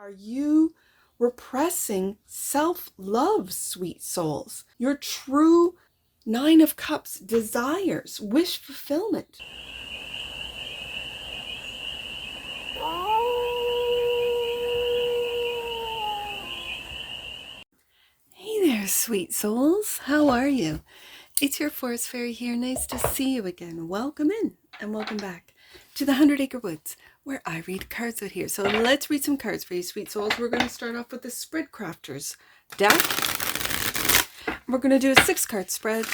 Are you repressing self-love, sweet souls? Your true Nine of Cups desires, wish fulfillment. Hey there, sweet souls. How are you? It's your Forest Fairy here. Nice to see you again. Welcome in and welcome back to the 100 Acre Woods, where I read cards out here. So let's read some cards for you, sweet souls. We're going to start off with the Spread CRAFTER'S deck. We're going to do a 6-card spread,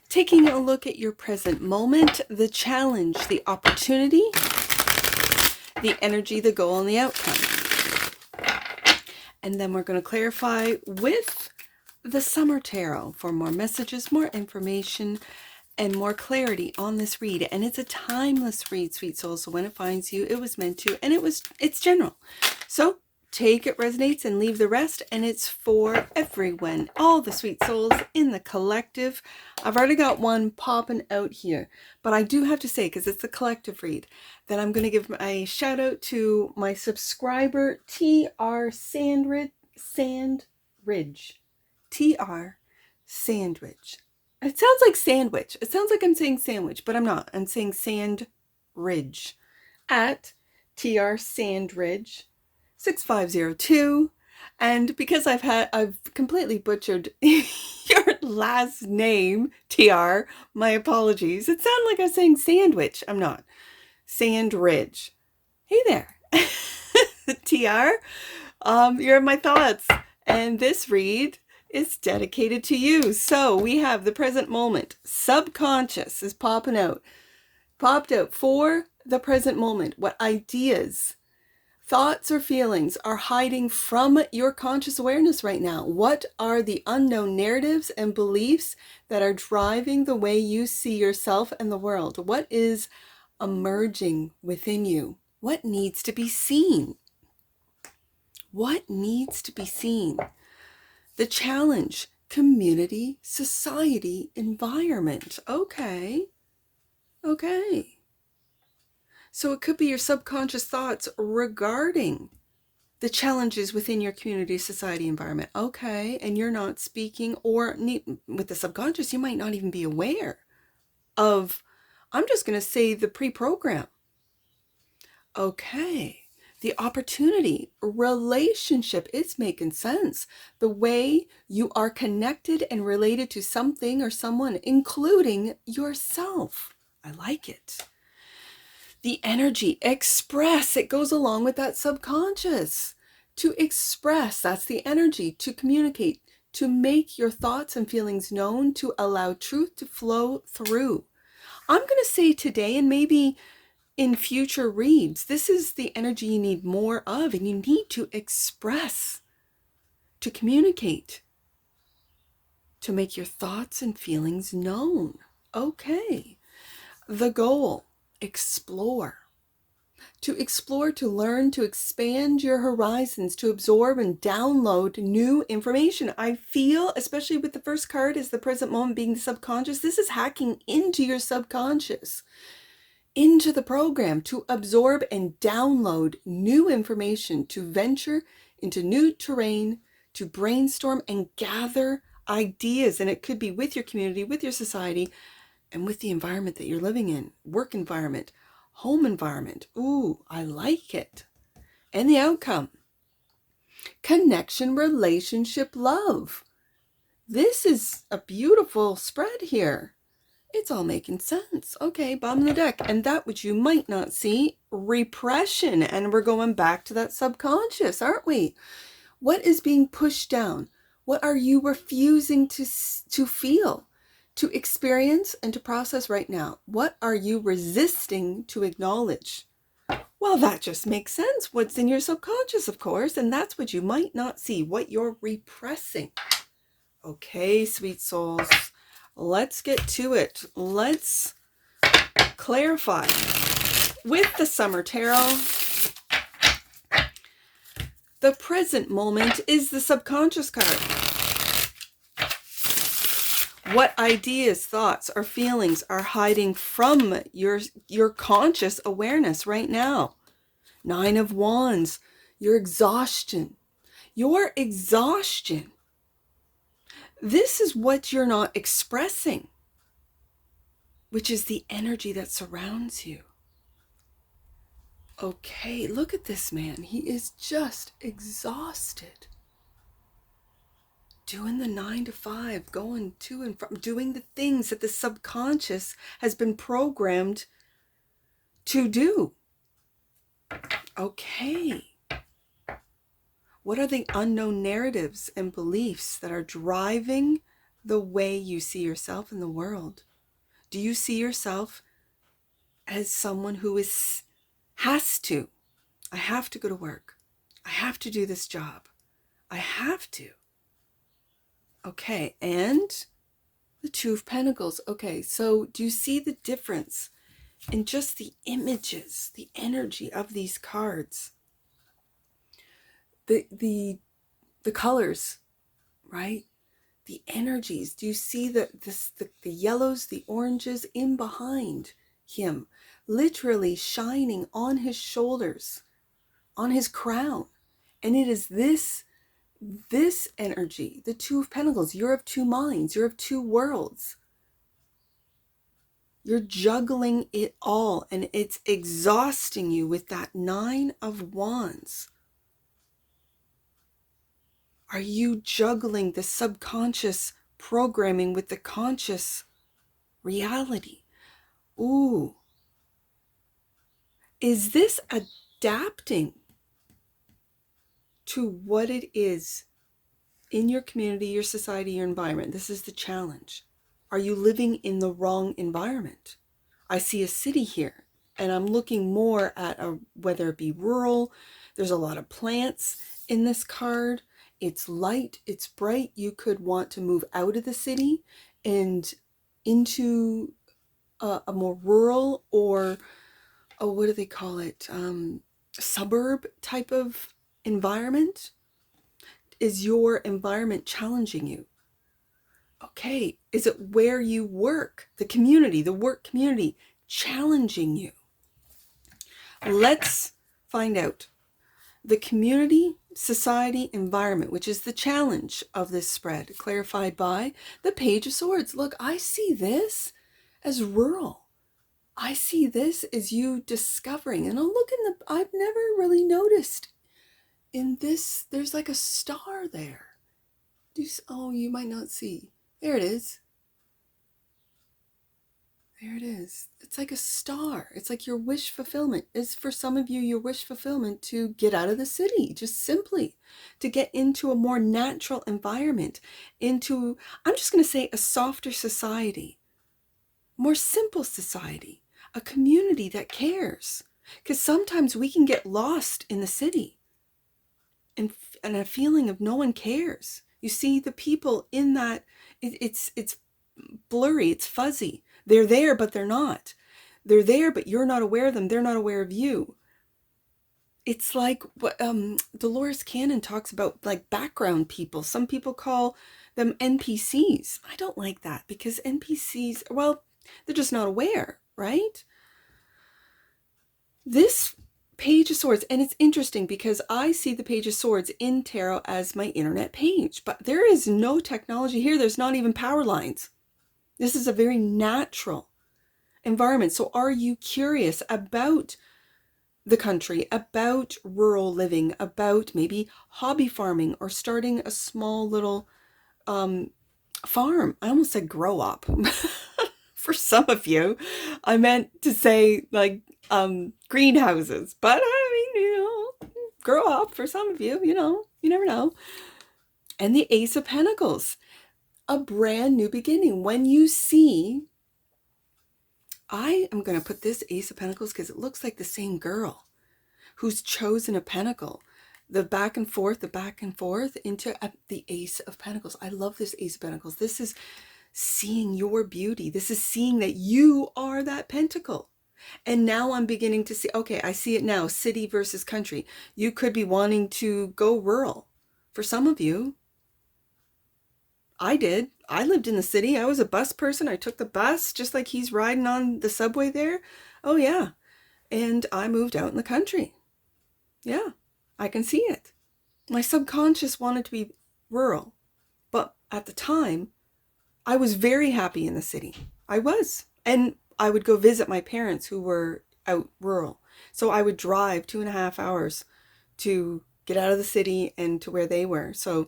taking a look at your present moment, the challenge, the opportunity, the energy, the goal, and the outcome. And then we're going to clarify with the Summer Tarot for more messages, more information, and more clarity on this read. And it's a timeless read, sweet soul. So when it finds you, it was meant to, and it's general. So take it resonates and leave the rest. And it's for everyone, all the sweet souls in the collective. I've already got one popping out here, but I do have to say, because it's a collective read, that I'm going to give a shout out to my subscriber, TR Sandridge. TR Sandwich. It sounds like sandwich. It sounds like I'm saying sandwich, but I'm not. I'm saying Sandridge at TR Sandridge 6502. And because I've completely butchered your last name, TR, my apologies. It sounded like I was saying sandwich. I'm not. Sandridge. Hey there. TR, you're in my thoughts. And this read is dedicated to you. So we have the present moment. Subconscious is popped out for the present moment. What ideas, thoughts, or feelings are hiding from your conscious awareness right now? What are the unknown narratives and beliefs that are driving the way you see yourself and the world? What is emerging within you? What needs to be seen? What needs to be seen? The challenge, community, society, environment. Okay. So it could be your subconscious thoughts regarding the challenges within your community, society, environment. Okay. And you're not speaking, or with the subconscious, you might not even be aware of, I'm just going to say, the pre-program. Okay. The opportunity, relationship, it's making sense. The way you are connected and related to something or someone, including yourself. I like it. The energy, express, it goes along with that subconscious. To express, that's the energy. To communicate, to make your thoughts and feelings known, to allow truth to flow through. I'm going to say today, and maybe in future reads, this is the energy you need more of, and you need to express, to communicate, to make your thoughts and feelings known. Okay. The goal, explore. To explore, to learn, to expand your horizons, to absorb and download new information. I feel, especially with the first card, is the present moment being the subconscious. This is hacking into your subconscious, into the program, to absorb and download new information, to venture into new terrain, to brainstorm and gather ideas. And it could be with your community, with your society, and with the environment that you're living in, work environment, home environment. Ooh, I like it. And the outcome, connection, relationship, love. This is a beautiful spread here. It's all making sense. Okay, bottom of the deck. And that which you might not see, repression. And we're going back to that subconscious, aren't we? What is being pushed down? What are you refusing to feel, to experience, and to process right now? What are you resisting to acknowledge? Well, that just makes sense. What's in your subconscious, of course. And that's what you might not see, what you're repressing. Okay, sweet souls. Let's get to it. Let's clarify with the Summer Tarot. The present moment is the subconscious card. What ideas, thoughts, or feelings are hiding from your conscious awareness right now? Nine of Wands, your exhaustion. Your exhaustion. This is what you're not expressing, which is the energy that surrounds you. Okay, look at this man. He is just exhausted. Doing the 9 to 5, going to and from, doing the things that the subconscious has been programmed to do. Okay. What are the unknown narratives and beliefs that are driving the way you see yourself in the world? Do you see yourself as someone who has to? I have to go to work. I have to do this job. I have to. Okay, and the Two of Pentacles. Okay, so do you see the difference in just the images, the energy of these cards? The colors, right? The energies. Do you see the yellows, the oranges in behind him, literally shining on his shoulders, on his crown? And it is this energy, the Two of Pentacles. You're of two minds. You're of two worlds. You're juggling it all, and it's exhausting you with that Nine of Wands. Are you juggling the subconscious programming with the conscious reality? Ooh. Is this adapting to what it is in your community, your society, your environment? This is the challenge. Are you living in the wrong environment? I see a city here, and I'm looking more at whether it be rural. There's a lot of plants in this card. It's light, it's bright. You could want to move out of the city and into a more rural, or what do they call it? Suburb type of environment. Is your environment challenging you? Okay, is it where you work, the community, the work community, challenging you? Let's find out. The community, society, environment, which is the challenge of this spread, clarified by the Page of Swords. Look, I see this as rural. I see this as you discovering, and I'll look I've never really noticed in this, there's like a star there. Oh, you might not see. There it is. There it is. It's like a star. It's like your wish fulfillment. Is for some of you, your wish fulfillment to get out of the city, just simply to get into a more natural environment, into, I'm just going to say, a softer society, more simple society, a community that cares. Because sometimes we can get lost in the city and a feeling of no one cares. You see the people in that, it's blurry, it's fuzzy. They're there, but they're not. They're there, but you're not aware of them. They're not aware of you. It's like what Dolores Cannon talks about, like background people. Some people call them NPCs. I don't like that, because NPCs, well, they're just not aware, right? This Page of Swords, and it's interesting because I see the Page of Swords in tarot as my internet page, but there is no technology here. There's not even power lines. This is a very natural environment. So are you curious about the country, about rural living, about maybe hobby farming, or starting a small little farm? I almost said grow up. For some of you, I meant to say like greenhouses, but I mean, grow up for some of you, you never know. And the Ace of Pentacles. A brand new beginning. When you see, I am going to put this Ace of Pentacles because it looks like the same girl who's chosen a pentacle. The back and forth into the Ace of Pentacles. I love this Ace of Pentacles. This is seeing your beauty. This is seeing that you are that pentacle. And now I'm beginning to see, okay, I see it now, city versus country. You could be wanting to go rural. For some of you, I did. I lived in the city. I was a bus person. I took the bus just like he's riding on the subway there. Oh, yeah. And I moved out in the country. Yeah, I can see it. My subconscious wanted to be rural, but at the time, I was very happy in the city. I was. And I would go visit my parents who were out rural. So I would drive 2.5 hours to get out of the city and to where they were. So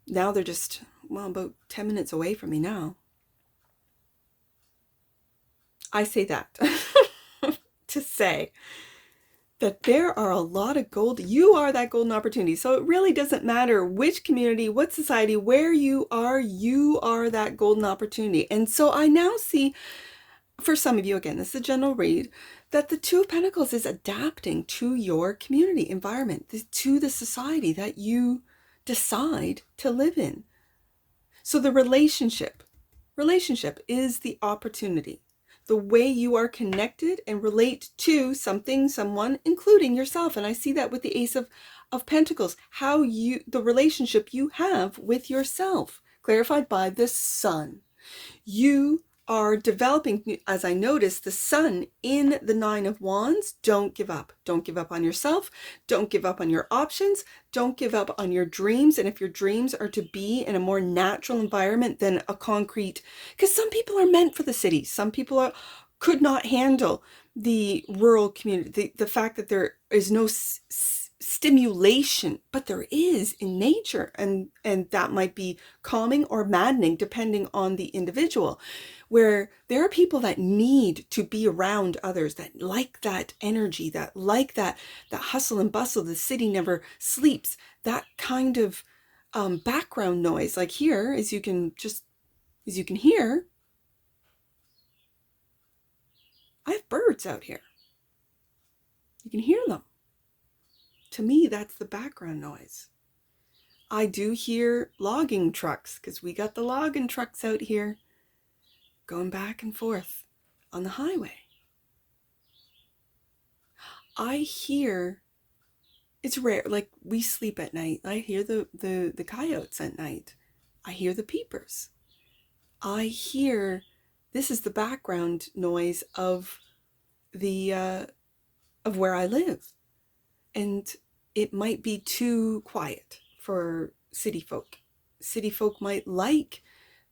now they're just, well, about 10 minutes away from me now. I say that to say that there are a lot of you are that golden opportunity. So it really doesn't matter which community, what society, where you are that golden opportunity. And so I now see, for some of you, again, this is a general read, that the Two of Pentacles is adapting to your community environment, to the society that you decide to live in. So the relationship is the opportunity. The way you are connected and relate to something, someone, including yourself. And I see that with the Ace of Pentacles, the relationship you have with yourself, clarified by the Sun. You are developing, as I noticed, the Sun in the Nine of Wands. Don't give up. Don't give up on yourself. Don't give up on your options. Don't give up on your dreams. And if your dreams are to be in a more natural environment than a concrete, because some people are meant for the city. Some people could not handle the rural community. The fact that there is no stimulation, but there is in nature, and that might be calming or maddening depending on the individual, where there are people that need to be around others, that like that energy, that like that hustle and bustle. The city never sleeps. That kind of background noise, like here, as you can hear, I have birds out here. You can hear them. To me, that's the background noise. I do hear logging trucks, because we got the logging trucks out here going back and forth on the highway. I hear, it's rare, like we sleep at night. I hear the coyotes at night. I hear the peepers. I hear, this is the background noise of of where I live. And it might be too quiet for city folk. City folk might like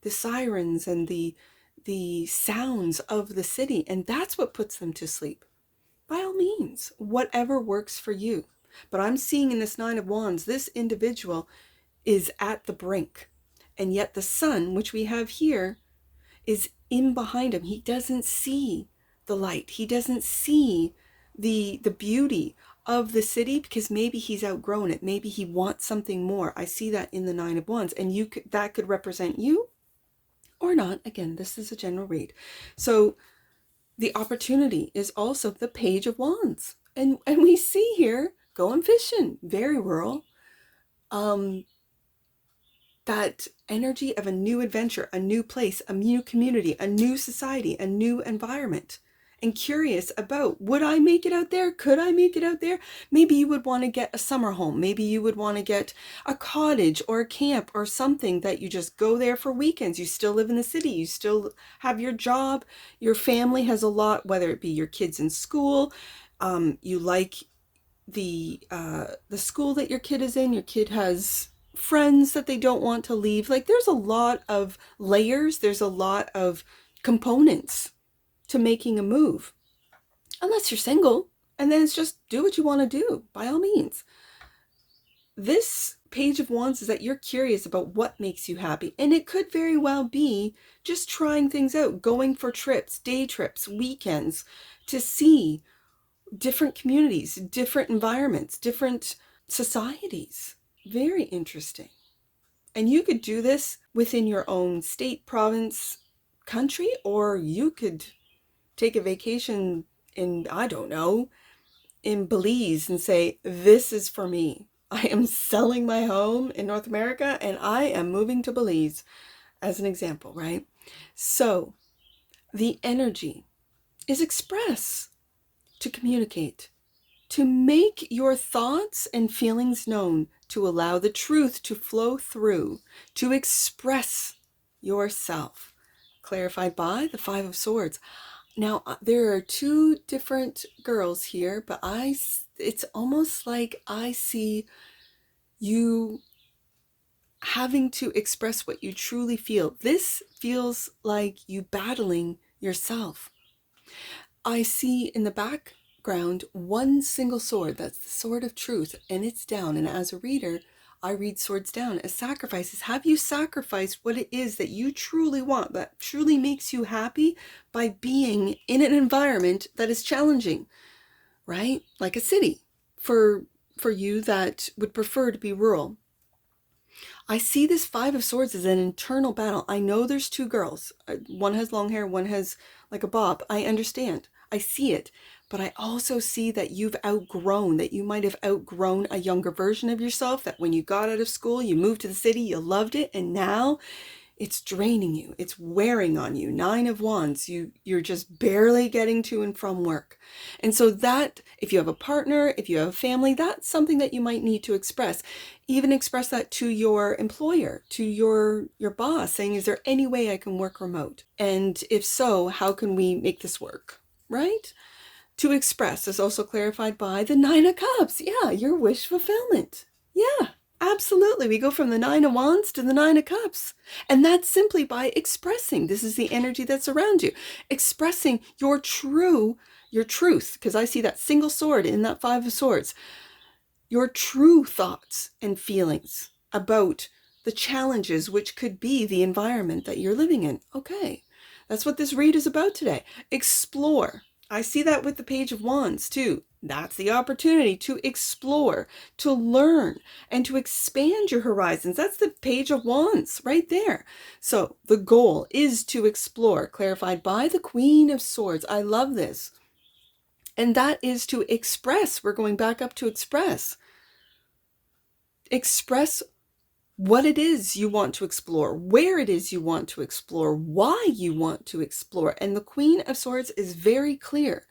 the sirens and the sounds of the city, and that's what puts them to sleep. By all means, whatever works for you. But I'm seeing in this Nine of Wands, this individual is at the brink, and yet the Sun, which we have here, is in behind him. He doesn't see the light. He doesn't see the beauty of the city, because maybe he's outgrown it. Maybe he wants something more. I see that in the Nine of Wands, and that could represent you or not. Again, this is a general read. So the opportunity is also the Page of Wands, and we see here going fishing, very rural. That energy of a new adventure, a new place, a new community, a new society, a new environment, and curious about, would I make it out there? Could I make it out there? Maybe you would want to get a summer home. Maybe you would want to get a cottage or a camp or something that you just go there for weekends. You still live in the city. You still have your job. Your family has a lot, whether it be your kids in school. You like the school that your kid is in. Your kid has friends that they don't want to leave. Like, there's a lot of layers. There's a lot of components to making a move, unless you're single, and then it's just do what you want to do, by all means. This Page of Wands is that you're curious about what makes you happy, and it could very well be just trying things out, going for trips, day trips, weekends, to see different communities, different environments, different societies. Very interesting. And you could do this within your own state, province, country, or you could take a vacation in, I don't know, in Belize and say, this is for me. I am selling my home in North America and I am moving to Belize, as an example, right? So the energy is express, to communicate, to make your thoughts and feelings known, to allow the truth to flow through, to express yourself. Clarified by the Five of Swords. Now, there are two different girls here, but it's almost like I see you having to express what you truly feel. This feels like you battling yourself. I see in the background one single sword. That's the sword of truth, and it's down. And as a reader, I read swords down as sacrifices. Have you sacrificed what it is that you truly want, that truly makes you happy, by being in an environment that is challenging, right? Like a city for you that would prefer to be rural. I see this Five of Swords as an internal battle. I know there's two girls. One has long hair, one has like a bob. I understand. I see it. But I also see that you've outgrown, that you might have outgrown a younger version of yourself, that when you got out of school, you moved to the city, you loved it, and now it's draining you. It's wearing on you. Nine of Wands. You're just barely getting to and from work. And so that, if you have a partner, if you have a family, that's something that you might need to express. Even express that to your employer, to your boss, saying, is there any way I can work remote? And if so, how can we make this work? Right? To express is also clarified by the Nine of Cups. Yeah, your wish fulfillment. Yeah. Absolutely. We go from the Nine of Wands to the Nine of Cups. And that's simply by expressing. This is the energy that's around you. Expressing your truth, because I see that single sword in that Five of Swords. Your true thoughts and feelings about the challenges which could be the environment that you're living in. Okay. That's what this read is about today. Explore. I see that with the Page of Wands too. That's the opportunity to explore, to learn, and to expand your horizons. That's the Page of Wands right there. So the goal is to explore, clarified by the Queen of Swords. I love this. And that is to express. We're going back up to express. Express what it is you want to explore, where it is you want to explore, why you want to explore. And the Queen of Swords is very clear.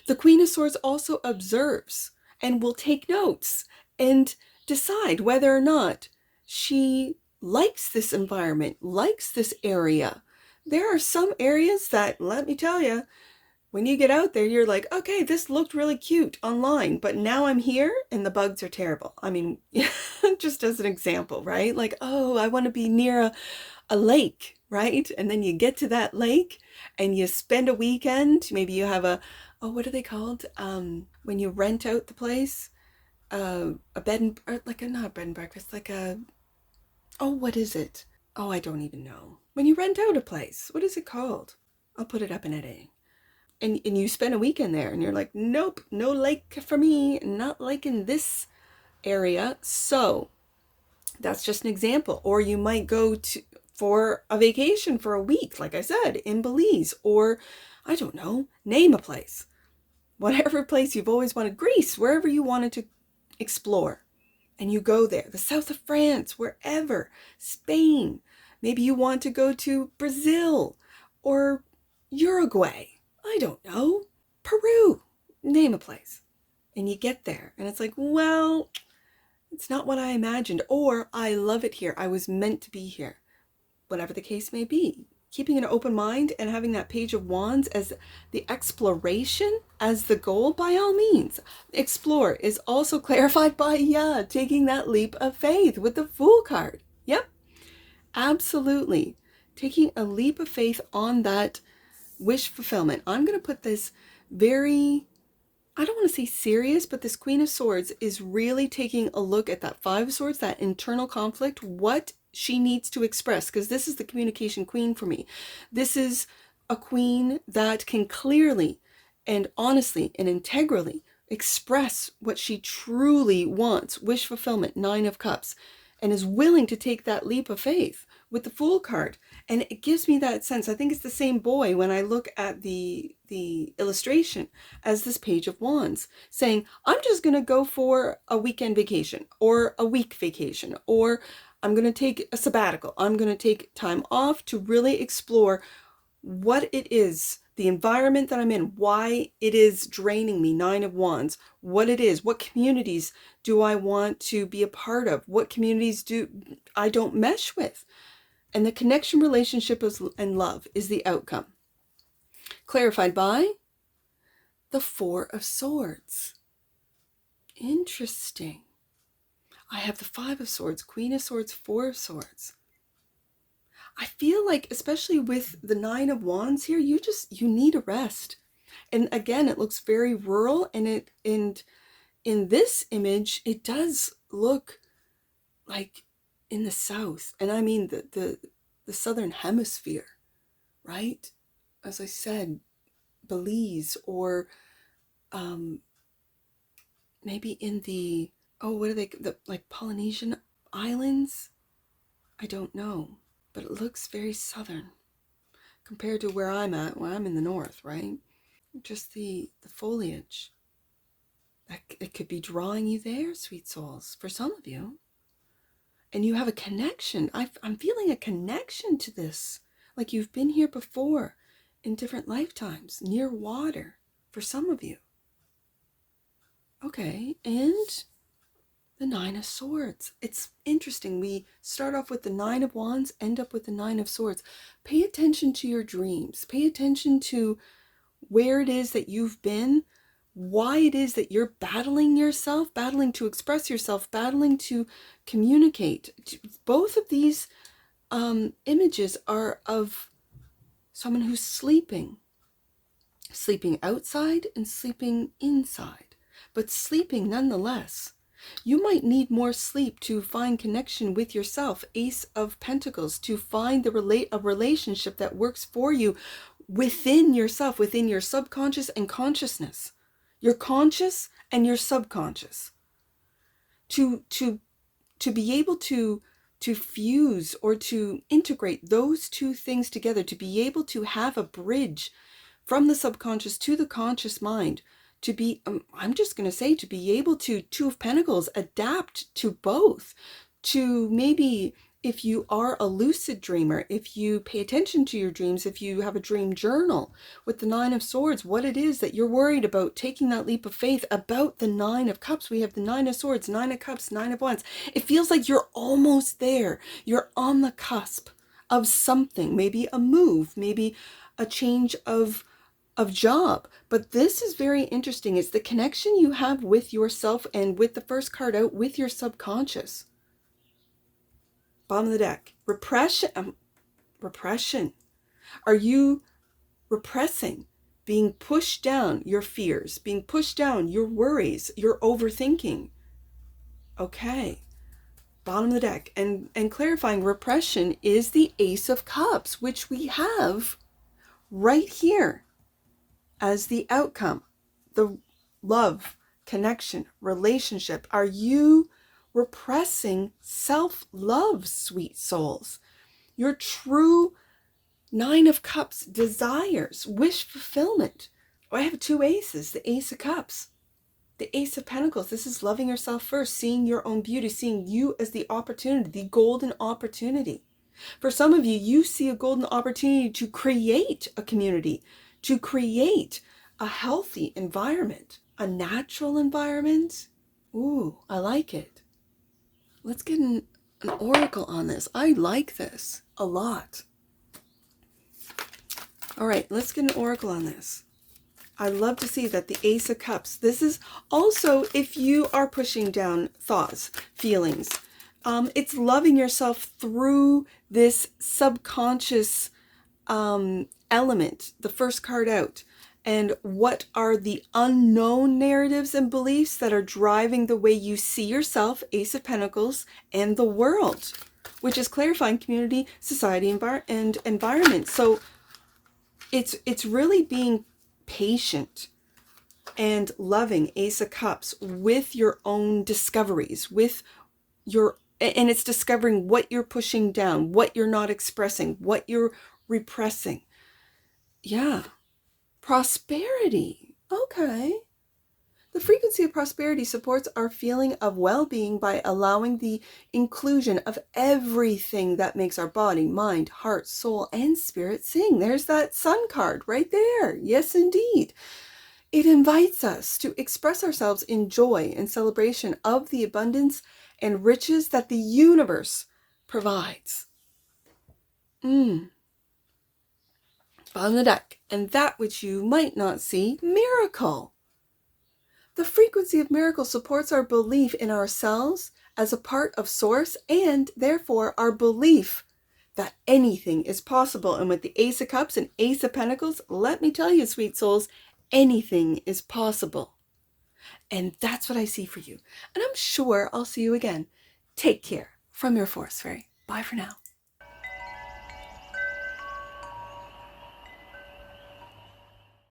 The Queen of Swords also observes and will take notes and decide whether or not she likes this environment, likes this area. There are some areas that, let me tell you, when you get out there, you're like, okay, this looked really cute online, but now I'm here and the bugs are terrible. I mean, just as an example, right? Like, oh, I want to be near a lake, right? And then you get to that lake and you spend a weekend. Maybe you have what are they called? When you rent out the place, a bed and, or like a, not a bed and breakfast, like what is it? Oh, I don't even know. When you rent out a place, what is it called? I'll put it up in editing. And you spend a weekend there and you're like, nope, no lake for me, not like in this area. So that's just an example. Or you might go for a vacation for a week, like I said, in Belize, or I don't know, name a place. Whatever place you've always wanted, Greece, wherever you wanted to explore. And you go there, the south of France, wherever, Spain. Maybe you want to go to Brazil or Uruguay. I don't know, Peru, name a place. And you get there and it's like, well, it's not what I imagined, or I love it here. I was meant to be here. Whatever the case may be. Keeping an open mind and having that Page of Wands as the exploration as the goal, by all means. Explore is also clarified by, taking that leap of faith with the Fool card. Yep, absolutely. Taking a leap of faith on that wish fulfillment. I'm going to put this very, I don't want to say serious, but this Queen of Swords is really taking a look at that Five of Swords, that internal conflict, what she needs to express, because this is the communication queen for me. This is a queen that can clearly and honestly and integrally express what she truly wants, wish fulfillment, Nine of Cups, and is willing to take that leap of faith with the Fool card. And it gives me that sense. I think it's the same boy when I look at the illustration as this Page of Wands, saying, I'm just going to go for a weekend vacation or a week vacation, or I'm going to take a sabbatical. I'm going to take time off to really explore what it is, the environment that I'm in, why it is draining me, Nine of Wands, what it is, what communities do I want to be a part of, what communities do I don't mesh with. And the connection, relationship, and love is the outcome. Clarified by the Four of Swords. Interesting. I have the Five of Swords, Queen of Swords, Four of Swords. I feel like, especially with the Nine of Wands here, you need a rest. And again, it looks very rural, and in this image, it does look like in the south. And I mean the southern hemisphere, right? As I said, Belize, or maybe in the, what are they, like Polynesian islands? I don't know, but it looks very southern compared to where I'm at, where I'm in the north, right? Just the foliage. It could be drawing you there, sweet souls, for some of you. And you have a connection. I'm feeling a connection to this. Like you've been here before in different lifetimes, near water, for some of you. Okay, and the Nine of Swords. It's interesting. We start off with the Nine of Wands, end up with the Nine of Swords. Pay attention to your dreams. Pay attention to where it is that you've been, why it is that you're battling yourself, battling to express yourself, battling to communicate. Both of these images are of someone who's sleeping outside and sleeping inside, but sleeping nonetheless. You might need more sleep to find connection with yourself, Ace of Pentacles, to find a relationship that works for you within yourself, within your subconscious and consciousness, your conscious and your subconscious, to be able to fuse or to integrate those two things together, to be able to have a bridge from the subconscious to the conscious mind, to be, I'm just going to say, to be able to, Two of Pentacles, adapt to both, to maybe, if you are a lucid dreamer, if you pay attention to your dreams, if you have a dream journal with the Nine of Swords, what it is that you're worried about, taking that leap of faith about the Nine of Cups. We have the Nine of Swords, Nine of Cups, Nine of Wands. It feels like you're almost there. You're on the cusp of something, maybe a move, maybe a change of job. But this is very interesting. It's the connection you have with yourself, and with the first card out, with your subconscious. Bottom of the deck. Repression. Repression. Are you repressing, being pushed down your fears, being pushed down your worries, your overthinking? Okay. Bottom of the deck. And clarifying, repression is the Ace of Cups, which we have right here as the outcome. The love, connection, relationship. Are you repressing self-love, sweet souls? Your true Nine of Cups desires, wish fulfillment. I have two aces, the Ace of Cups, the Ace of Pentacles. This is loving yourself first, seeing your own beauty, seeing you as the opportunity, the golden opportunity. For some of you, you see a golden opportunity to create a community, to create a healthy environment, a natural environment. Ooh, I like it. Let's get an oracle on this. I like this a lot. All right, let's get an oracle on this. I love to see that the Ace of Cups. This is also if you are pushing down thoughts, feelings. It's loving yourself through this subconscious element, the first card out. And what are the unknown narratives and beliefs that are driving the way you see yourself, Ace of Pentacles, and the world, which is clarifying community, society, and environment. So it's really being patient and loving, Ace of Cups, with your own discoveries, and it's discovering what you're pushing down, what you're not expressing, what you're repressing. Yeah. Prosperity. Okay. The frequency of prosperity supports our feeling of well-being by allowing the inclusion of everything that makes our body, mind, heart, soul, and spirit sing. There's that Sun card right there. Yes, indeed. It invites us to express ourselves in joy and celebration of the abundance and riches that the universe provides. Bottom of the deck. And that which you might not see, miracle. The frequency of miracles supports our belief in ourselves as a part of Source, and therefore our belief that anything is possible. And with the Ace of Cups and Ace of Pentacles, let me tell you, sweet souls, anything is possible. And that's what I see for you. And I'm sure I'll see you again. Take care from your Force Fairy. Bye for now.